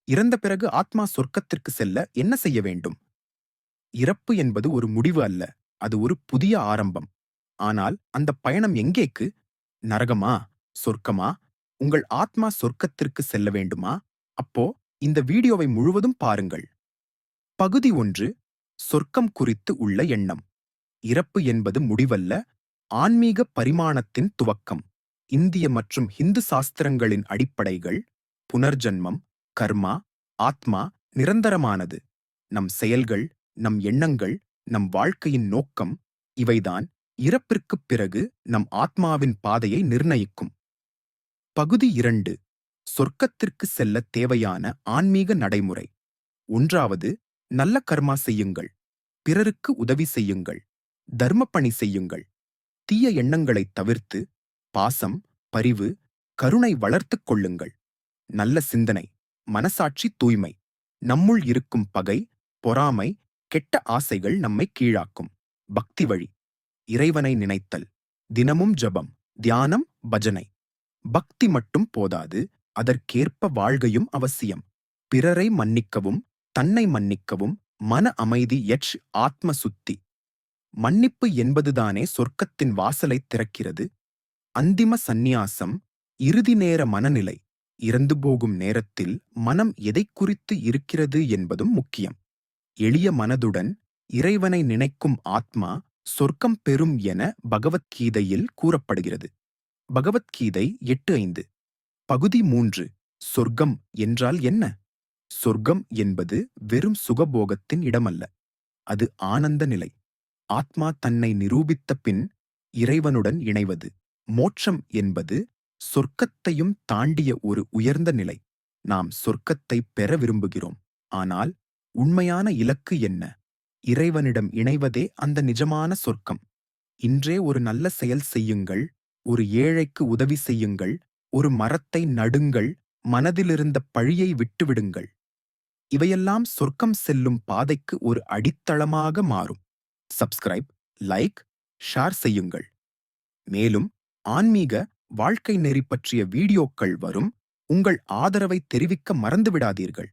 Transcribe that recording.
இறந்த பிறகு ஆத்மா சொர்க்கத்திற்கு செல்ல என்ன செய்ய வேண்டும்? இறப்பு என்பது ஒரு முடிவு அல்ல, அது ஒரு புதிய ஆரம்பம். ஆனால் அந்த பயணம் எங்கேக்கு? நரகமா? சொர்க்கமா? உங்கள் ஆத்மா சொர்க்கத்திற்கு செல்ல வேண்டுமா? அப்போ இந்த வீடியோவை முழுவதும் பாருங்கள். பகுதி 1. சொர்க்கம் குறித்து உள்ள எண்ணம். இறப்பு என்பது முடிவல்ல, ஆன்மீக பரிமாணத்தின் துவக்கம். இந்திய மற்றும் ஹிந்து சாஸ்திரங்களின் அடிப்படைகள்: புனர்ஜன்மம், கர்மா, ஆத்மா நிரந்தரமானது. நம் செயல்கள், நம் எண்ணங்கள், நம் வாழ்க்கையின் நோக்கம் இவைதான் இறப்பிற்குப் பிறகு நம் ஆத்மாவின் பாதையை நிர்ணயிக்கும். பகுதி 2. சொர்க்கத்திற்கு செல்ல தேவையான ஆன்மீக நடைமுறை. 1. நல்ல கர்மா செய்யுங்கள். பிறருக்கு உதவி செய்யுங்கள். தர்மப்பணி செய்யுங்கள். தீய எண்ணங்களைத் தவிர்த்து பாசம், பரிவு, கருணை வளர்த்துக் கொள்ளுங்கள். நல்ல சிந்தனை, மனசாட்சி தூய்மை. நம்முள் இருக்கும் பகை, பொறாமை, கெட்ட ஆசைகள் நம்மை கீழாக்கும். பக்தி வழி. இறைவனை நினைத்தல். தினமும் ஜபம், தியானம், பஜனை. பக்தி மட்டும் போதாது, அதற்கேற்ப வாழ்கையும் அவசியம். பிறரை மன்னிக்கவும், தன்னை மன்னிக்கவும். மன அமைதி ஆத்ம சுத்தி. மன்னிப்பு என்பதுதானே சொர்க்கத்தின் வாசலைத் திறக்கிறது. அந்திம சந்நியாசம், இறுதி நேர மனநிலை. இறந்து போகும் நேரத்தில் மனம் எதைக் குறித்து இருக்கிறது என்பதும் முக்கியம். எளிய மனதுடன் இறைவனை நினைக்கும் ஆத்மா சொர்க்கம் பெறும் என பகவத்கீதையில் கூறப்படுகிறது. பகவத்கீதை 8:5. பகுதி 3. சொர்க்கம் என்றால் என்ன? சொர்க்கம் என்பது வெறும் சுகபோகத்தின் இடமல்ல, அது ஆனந்த நிலை. ஆத்மா தன்னை நிரூபித்த பின் இறைவனுடன் இணைவது. மோட்சம் என்பது சொர்க்கத்தையும் தாண்டிய ஒரு உயர்ந்த நிலை. நாம் சொர்க்கத்தை பெற விரும்புகிறோம், ஆனால் உண்மையான இலக்கு என்ன? இறைவனிடம் இணைவதே அந்த நிஜமான சொர்க்கம். இன்றே ஒரு நல்ல செயல் செய்யுங்கள், ஒரு ஏழைக்கு உதவி செய்யுங்கள், ஒரு மரத்தை நடுங்கள், மனதிலிருந்த பழியை விட்டுவிடுங்கள். இவையெல்லாம் சொர்க்கம் செல்லும் பாதைக்கு ஒரு அடித்தளமாக மாறும். சப்ஸ்கிரைப், லைக், ஷேர் செய்யுங்கள். மேலும் ஆன்மீக வாழ்க்கை நெறி பற்றிய வீடியோக்கள் வரும். உங்கள் ஆதரவை தெரிவிக்க மறந்துவிடாதீர்கள்.